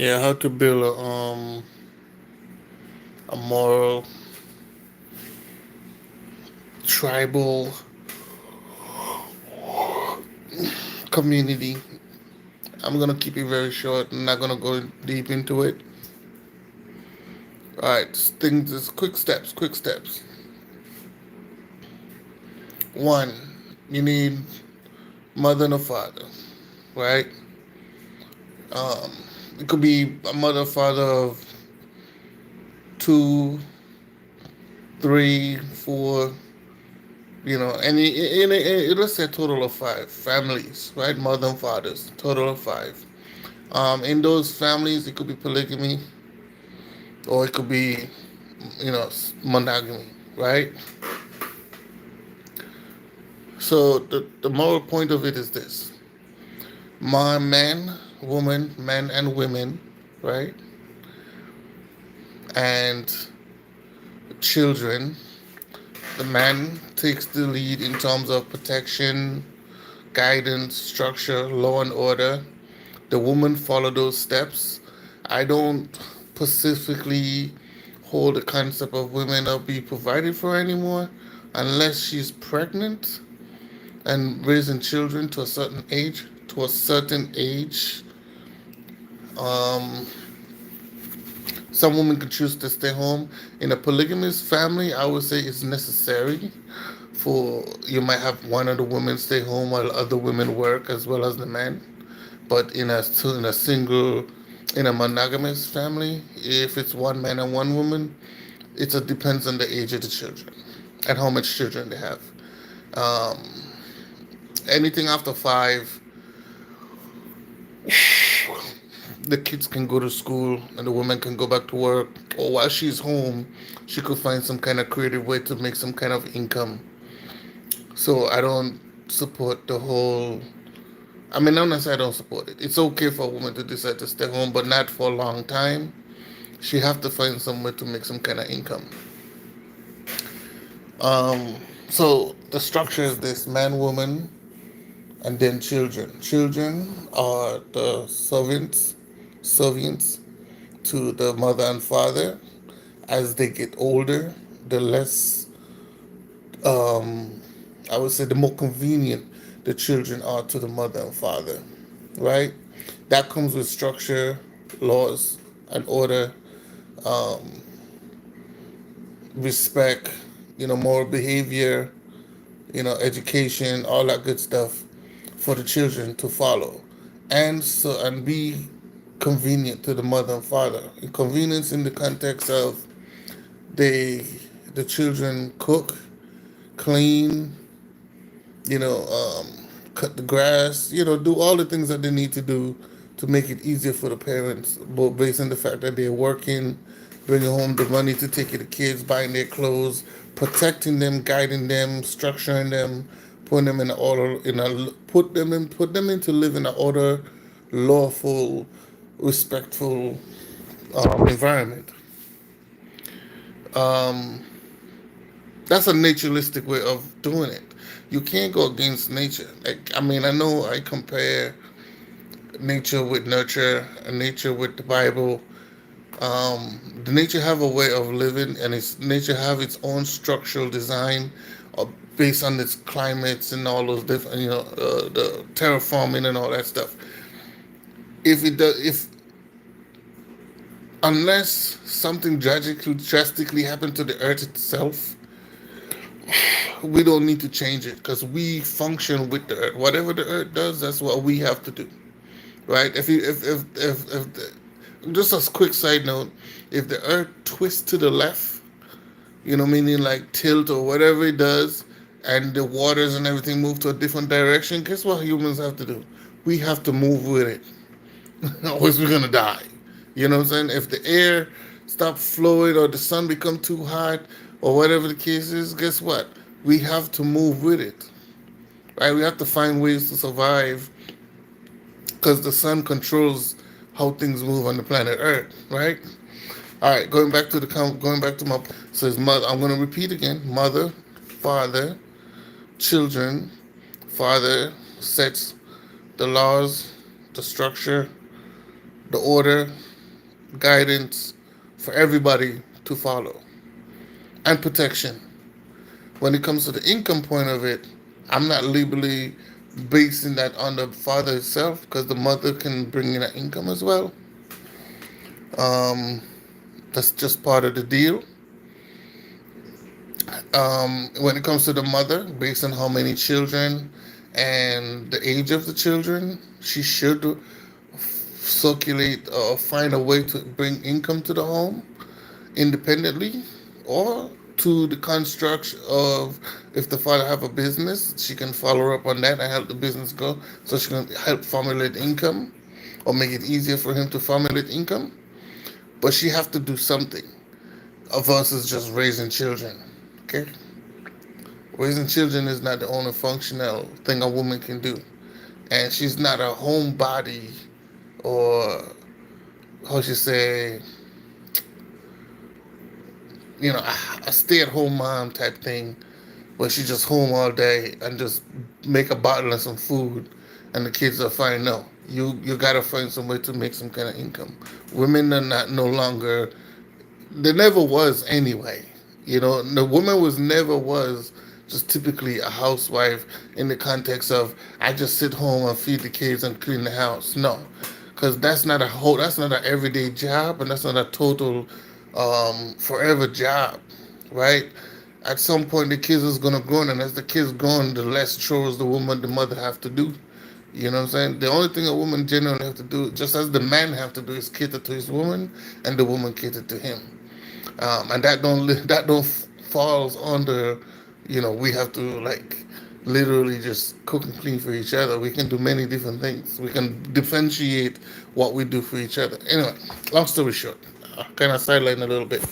Yeah, how to build a moral, tribal community. I'm gonna keep it very short. I'm not gonna go deep into it. All right, things is quick steps. Quick steps. One, you need mother and a father, right? Um, it could be a mother, father of two, three, four, let's say a total of five families, right? Mother and fathers, total of five. In those families, it could be polygamy or it could be, monogamy, right? So the moral point of it is this: my man, woman, men and women, right, and children. The man takes the lead in terms of protection, guidance, structure, law and order. The woman follow those steps. I don't specifically hold the concept of women not be provided for anymore unless she's pregnant and raising children to a certain age. To a certain age, um, some women can choose to stay home. In a polygamous family, I would say it's necessary for you might have one of the women stay home while other women work as well as the men. But in a monogamous family, if it's one man and one woman, it depends on the age of the children and how much children they have. Um, Anything after five, the kids can go to school and the woman can go back to work. Or while she's home, she could find some kind of creative way to make some kind of income. So I don't support the whole. I mean, not necessarily I don't support it. It's okay for a woman to decide to stay home, but not for a long time. She have to find somewhere to make some kind of income. Um, so the structure is this: man, woman, and then children. Children are the servants to the mother and father. As they get older, the less, um, I would say, the more convenient the children are to the mother and father, right? That comes with structure, laws, and order, um, respect, moral behavior, education, all that good stuff for the children to follow, and be convenient to the mother and father. Convenience in the context of they the children cook, clean, cut the grass, do all the things that they need to do to make it easier for the parents, but based on the fact that they're working, bringing home the money to take care of the kids, buying their clothes, protecting them, guiding them, structuring them, putting them in order, put them into living an order, lawful, respectful environment. Um, That's a naturalistic way of doing it. You can't go against nature. Like, I mean, I know I compare nature with nurture and nature with the Bible. The nature have a way of living, and its nature have its own structural design, based on its climates and all those different, the terraforming and all that stuff. If unless something drastically happened to the earth itself, we don't need to change it because we function with the earth. Whatever the earth does, that's what we have to do, right? If the, just a quick side note, if the earth twists to the left, meaning like tilt or whatever it does, and the waters and everything move to a different direction, guess what humans have to do? We have to move with it, or else we're gonna die. You know what I'm saying? If the air stop flowing or the sun become too hot or whatever the case is, guess what? We have to move with it, right? We have to find ways to survive because the sun controls how things move on the planet Earth, right? All right, going back to my says mother. I'm going to repeat again: mother, father, children. Father sets the laws, the structure, the order. guidance for everybody to follow, and protection. When it comes to the income point of it, I'm not legally basing that on the father itself because the mother can bring in an income as well. Um, that's just part of the deal. When it comes to the mother, based on how many children and the age of the children, she should circulate or find a way to bring income to the home independently, or to the construct of, if the father have a business, she can follow up on that and help the business go, so she can help formulate income or make it easier for him to formulate income. But she have to do something versus just raising children. Okay, raising children is not the only functional thing a woman can do, and she's not a homebody, or how should say, a stay-at-home mom type thing, where she just home all day and just make a bottle and some food, and the kids are fine. No, you gotta find some way to make some kind of income. Women are not no longer. There never was anyway. The woman was just typically a housewife in the context of, I just sit home and feed the kids and clean the house. No, because that's not an everyday job, and that's not a total forever job, right? At some point, the kids is gonna grow, and as the kids grow, the less chores the mother have to do. You know what I'm saying? The only thing a woman generally have to do, just as the man have to do, is cater to his woman, and the woman cater to him. And that don't falls under, we have to like literally just cook and clean for each other. We can do many different things. We can differentiate what we do for each other. Anyway, long story short, kind of sideline a little bit.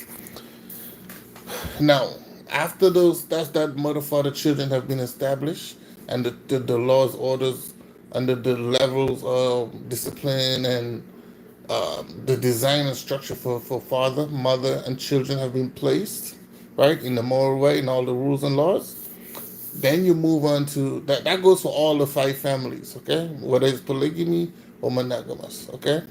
Now, after that mother, father, children have been established, and the laws, orders, and the levels of discipline, and the design and structure for father, mother, and children have been placed, right, in the moral way, in all the rules and laws. Then you move on to that. That goes for all the five families, okay? Whether it's polygamy or monogamous, okay?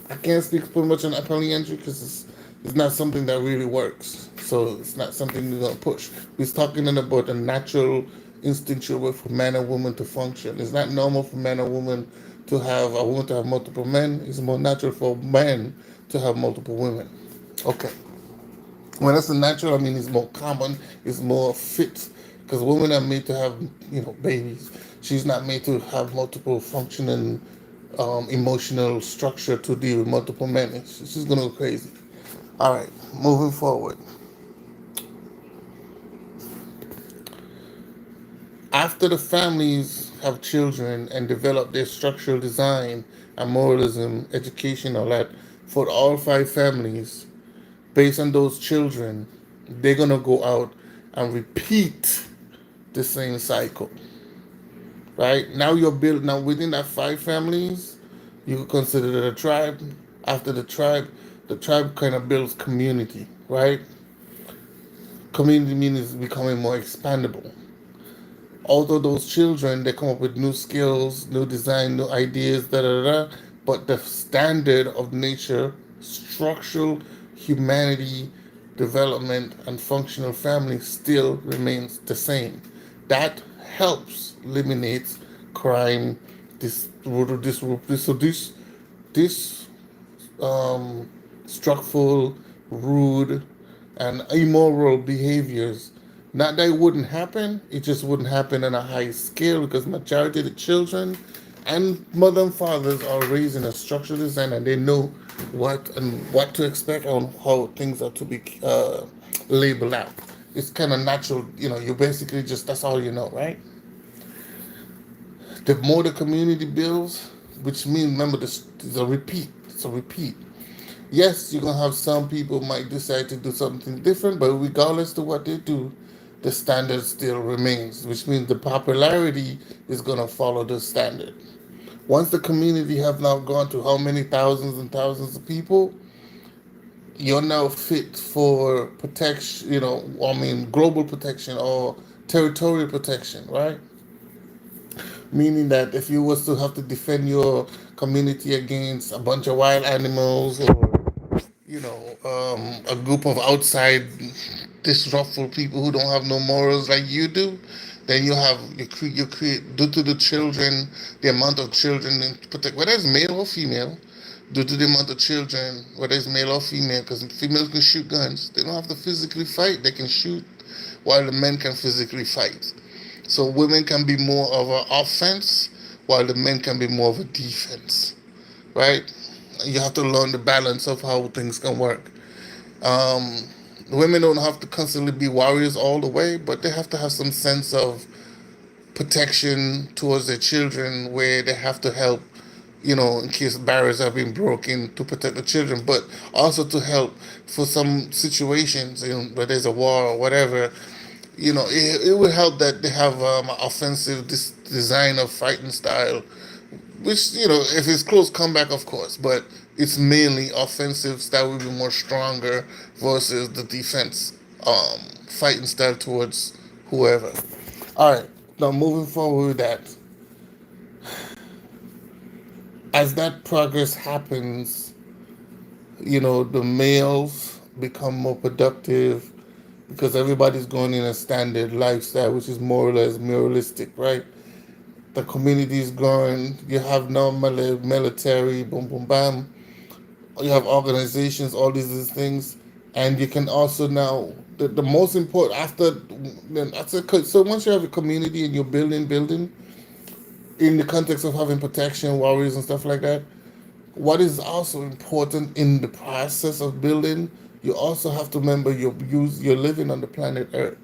I can't speak too much on polyandry because it's not something that really works. So it's not something we're gonna push. We're talking about a natural, instinctual way for man and woman to function. It's not normal for man and woman to have a woman to have multiple men. It's more natural for men to have multiple women. Okay. When that's the natural, I mean it's more common, it's more fit, because women are made to have babies. She's not made to have multiple functioning emotional structure to deal with multiple men. She's gonna go crazy. All right, moving forward. After the families have children and develop their structural design and moralism, education, all that, for all five families, based on those children, they're gonna go out and repeat the same cycle. Right? Now you're built now within that five families, you could consider it a tribe. After the tribe kind of builds community, right? Community means becoming more expandable. Although those children, they come up with new skills, new design, new ideas, da da da, but the standard of nature, structural humanity, development, and functional family still remains the same. That helps eliminate crime, this um, structural, rude, and immoral behaviors. Not that it wouldn't happen, it just wouldn't happen on a high scale because majority of the children and mother and fathers are raised in a structural design, and they know what to expect on how things are to be labeled out. It's kind of natural, you basically just, that's all you know, right? The more the community builds, which means, remember, this is a repeat. It's a repeat. Yes, you're gonna have some people might decide to do something different, but regardless to what they do, the standard still remains, which means the popularity is gonna follow the standard. Once the community have now gone to how many thousands and thousands of people, you're now fit for protection, I mean global protection or territorial protection, right? Meaning that if you was to have to defend your community against a bunch of wild animals, or a group of outside disruptful people who don't have no morals like you do, then you create due to the children, the amount of children in protect, whether it's male or female, due to the amount of children, whether it's male or female, because females can shoot guns, they don't have to physically fight, they can shoot, while the men can physically fight. So women can be more of an offense, while the men can be more of a defense, right? You have to learn the balance of how things can work. Um, Women don't have to constantly be warriors all the way, but they have to have some sense of protection towards their children where they have to help, in case barriers have been broken to protect the children, but also to help for some situations, where there's a war or whatever. It would help that they have offensive design of fighting style, which, if it's close comeback, of course, but it's mainly offensive style will be more stronger versus the defense fighting style towards whoever. All right, now moving forward with that, as that progress happens, the males become more productive because everybody's going in a standard lifestyle, which is more or less moralistic, right? The community is growing. You have now military, boom, boom, bam. You have organizations, all these things, and you can also now the most important so once you have a community and you're building in the context of having protection, warriors, and stuff like that. What is also important in the process of building, you also have to remember you're living on the planet Earth.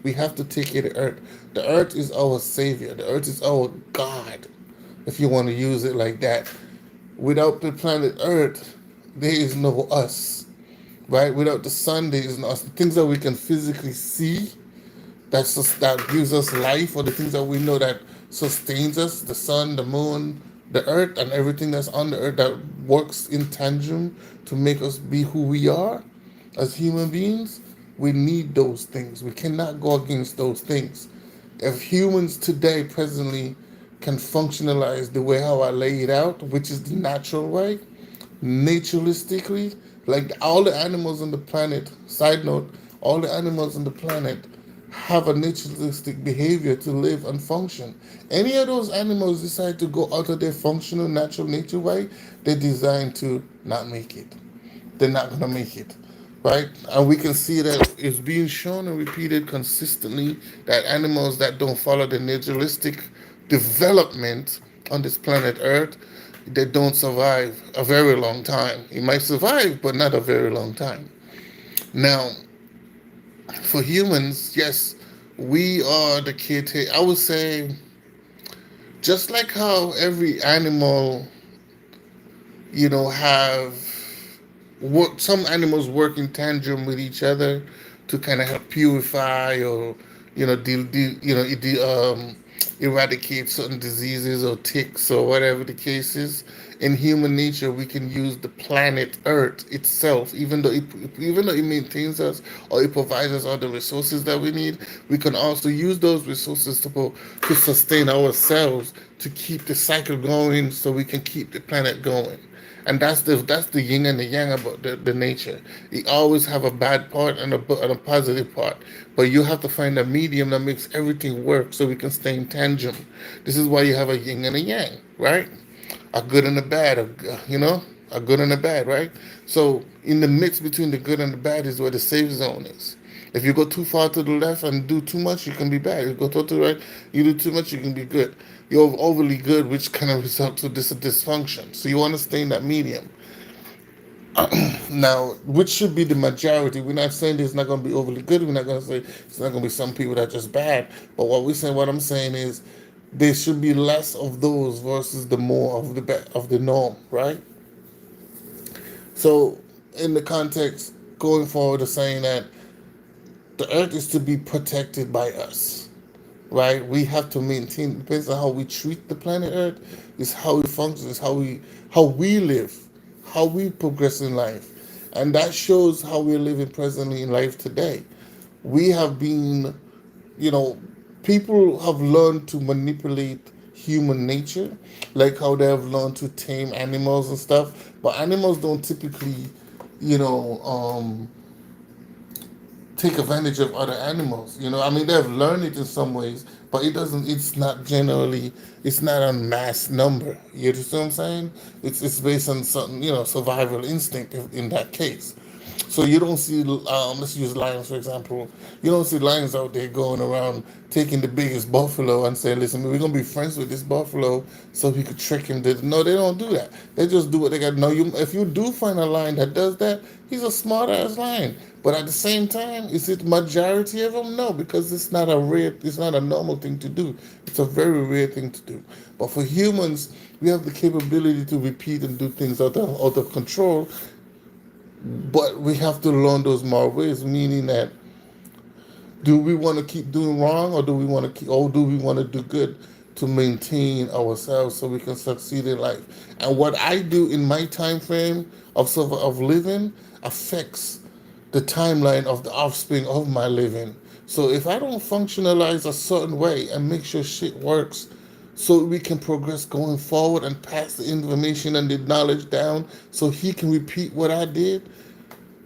We have to take care of the earth. The earth is our savior. The earth is our God, if you want to use it like that. Without the planet Earth, there is no us, right? Without the sun, there is no us. The things that we can physically see, that gives us life, or the things that we know that sustains us, the sun, the moon, the earth, and everything that's on the earth that works in tandem to make us be who we are as human beings. We need those things. We cannot go against those things. If humans today presently can functionalize the way how I lay it out, which is the natural way, naturalistically, like all the animals on the planet, side note, all the animals on the planet have a naturalistic behavior to live and function. Any of those animals decide to go out of their functional natural nature way, they're designed to not make it. They're not going to make it, right? And we can see that it's being shown and repeated consistently that animals that don't follow the naturalistic development on this planet Earth, they don't survive a very long time. It might survive, but not a very long time. Now, for humans, yes, we are the caretaker. I would say, just like how every animal, have work. Some animals work in tandem with each other to kind of help purify or eradicate certain diseases or ticks or whatever the case is. In human nature, we can use the planet Earth itself, even though it maintains us or it provides us all the resources that we need. We can also use those resources to sustain ourselves, to keep the cycle going, so we can keep the planet going. And that's the yin and the yang about the nature. You always have a bad part and a positive part, but you have to find a medium that makes everything work so we can stay in tandem. This is why you have a yin and a yang, right? A good and a bad, a good and a bad, right? So in the mix between the good and the bad is where the safe zone is. If you go too far to the left and do too much, you can be bad. If you go to the right, you do too much, you can be good. You're overly good, which kind of results to this dysfunction. So you want to stay in that medium. Now, which should be the majority? We're not saying it's not going to be overly good. We're not going to say it's not going to be some people that are just bad. But what I'm saying is, there should be less of those versus the more of the norm, right? So, in the context going forward, of saying that the earth is to be protected by us, right? We have to maintain. Depends on how we treat the planet Earth. Is how it functions. Is how we live, how we progress in life, and that shows how we're living presently in life today. We have been, you know, people have learned to manipulate human nature, like how they have learned to tame animals and stuff. But animals don't typically, you know, take advantage of other animals. I mean, they've learned it in some ways, but it doesn't. It's not generally. It's not a mass number. You understand what I'm saying? It's based on some survival instinct in that case. So you don't see, let's use lions for example. You don't see lions out there going around taking the biggest buffalo and saying, "Listen, we're gonna be friends with this buffalo, so we could trick him." No, they don't do that. They just do what they got. No, if you do find a lion that does that, he's a smart ass lion. But at the same time, is it majority of them? No, because it's not a normal thing to do. It's a very rare thing to do. But for humans, we have the capability to repeat and do things out of control, but we have to learn those more ways, meaning that do we want to keep doing wrong, or do we want to do good to maintain ourselves so we can succeed in life? And what I do in my time frame of living affects the timeline of the offspring of my living. So if I don't functionalize a certain way and make sure shit works so we can progress going forward and pass the information and the knowledge down so he can repeat what I did,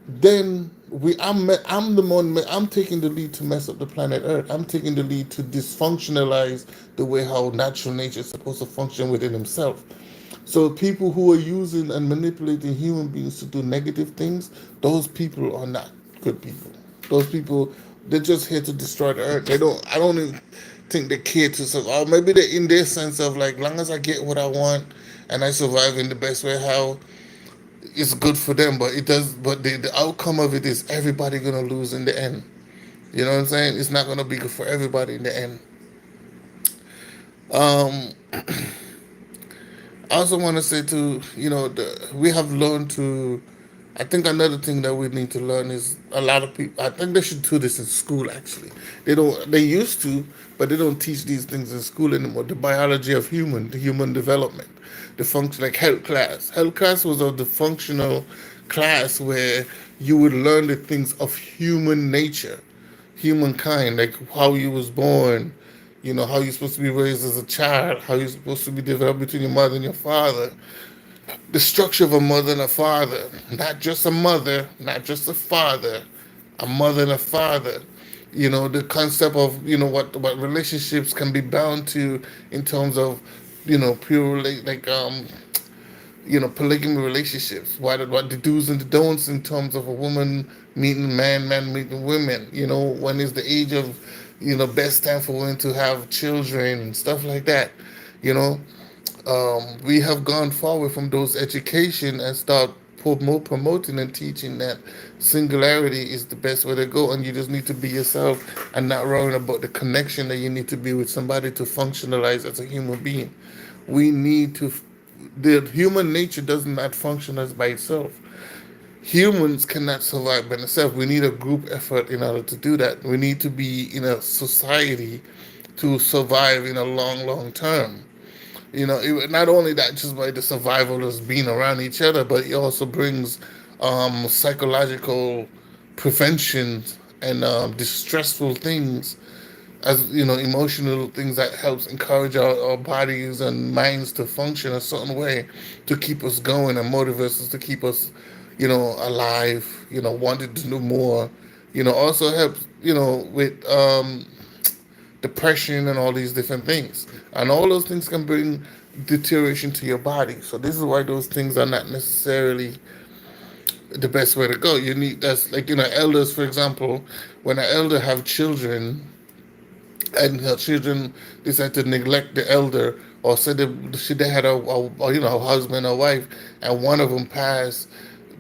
then I'm taking the lead to mess up the planet Earth. I'm taking the lead to dysfunctionalize the way how natural nature is supposed to function within himself. So people who are using and manipulating human beings to do negative things, those people are not good people. Those people, they're just here to destroy the earth. They don't. I don't even think they care to survive. Or maybe they're in their sense of like, long as I get what I want and I survive in the best way, how it's good for them. But it does. But the outcome of it is everybody gonna lose in the end. You know what I'm saying? It's not gonna be good for everybody in the end. Um, I also want to say too, we have learned to. I think another thing that we need to learn is a lot of people. I think they should do this in school. Actually, they don't. They used to, but they don't teach these things in school anymore. The biology of the human development, the function, like health class. Health class was of the functional class where you would learn the things of human nature, humankind, like how you was born, how you're supposed to be raised as a child, how you're supposed to be developed between your mother and your father, the structure of a mother and a father, not just a mother, not just a father, a mother and a father. The concept of what relationships can be bound to in terms of pure polygamy relationships. What the do's and the don'ts in terms of a woman meeting man, man meeting women. When is the age of best time for women to have children and stuff like that. You know, we have gone forward from those education and start more promoting and teaching that singularity is the best way to go, and you just need to be yourself and not worrying about the connection that you need to be with somebody to functionalize as a human being. We need to. The human nature does not function as by itself. Humans cannot survive by themselves. We need a group effort in order to do that. We need to be in a society to survive in a long, long term. Not only that, just by the survival of being around each other, but it also brings psychological prevention and distressful things, as emotional things that helps encourage our bodies and minds to function a certain way to keep us going and motivate us to keep us alive, wanting to do more. Also helps with depression and all these different things, and all those things can bring deterioration to your body. So this is why those things are not necessarily the best way to go. You need That's like elders, for example. When an elder have children and her children decide to neglect the elder, or say they had a husband or wife, and one of them passed,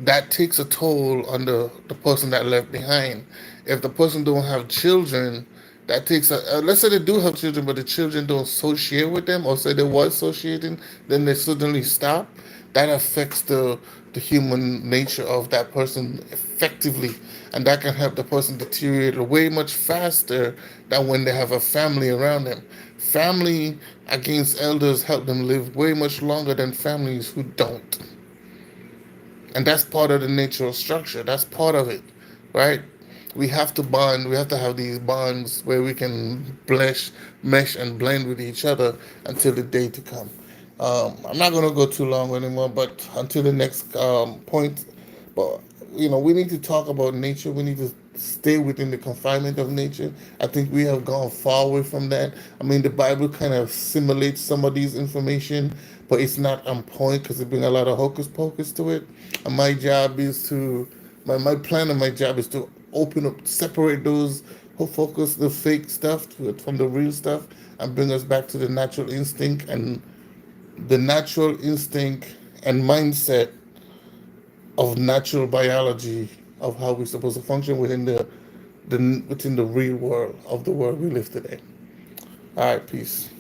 that takes a toll on the person that left behind. If the person don't have children, that takes let's say they do have children, but the children don't associate with them, or say they were associating, then they suddenly stop. That affects the human nature of that person effectively, and that can help the person deteriorate way much faster than when they have a family around them. Family against elders help them live way much longer than families who don't, and that's part of the natural structure. That's part of it, right? We have to bond. We have to have these bonds where we can mesh, and blend with each other until the day to come. I'm not going to go too long anymore, but until the next point. But we need to talk about nature. We need to stay within the confinement of nature. I think we have gone far away from that. I mean, the Bible kind of simulates some of these information, but it's not on point because it brings a lot of hocus pocus to it. And my job is to, my plan and my job is to open up, separate those who focus the fake stuff from the real stuff, and bring us back to the natural instinct and mindset of natural biology of how we're supposed to function within the real world of the world we live today. All right, peace.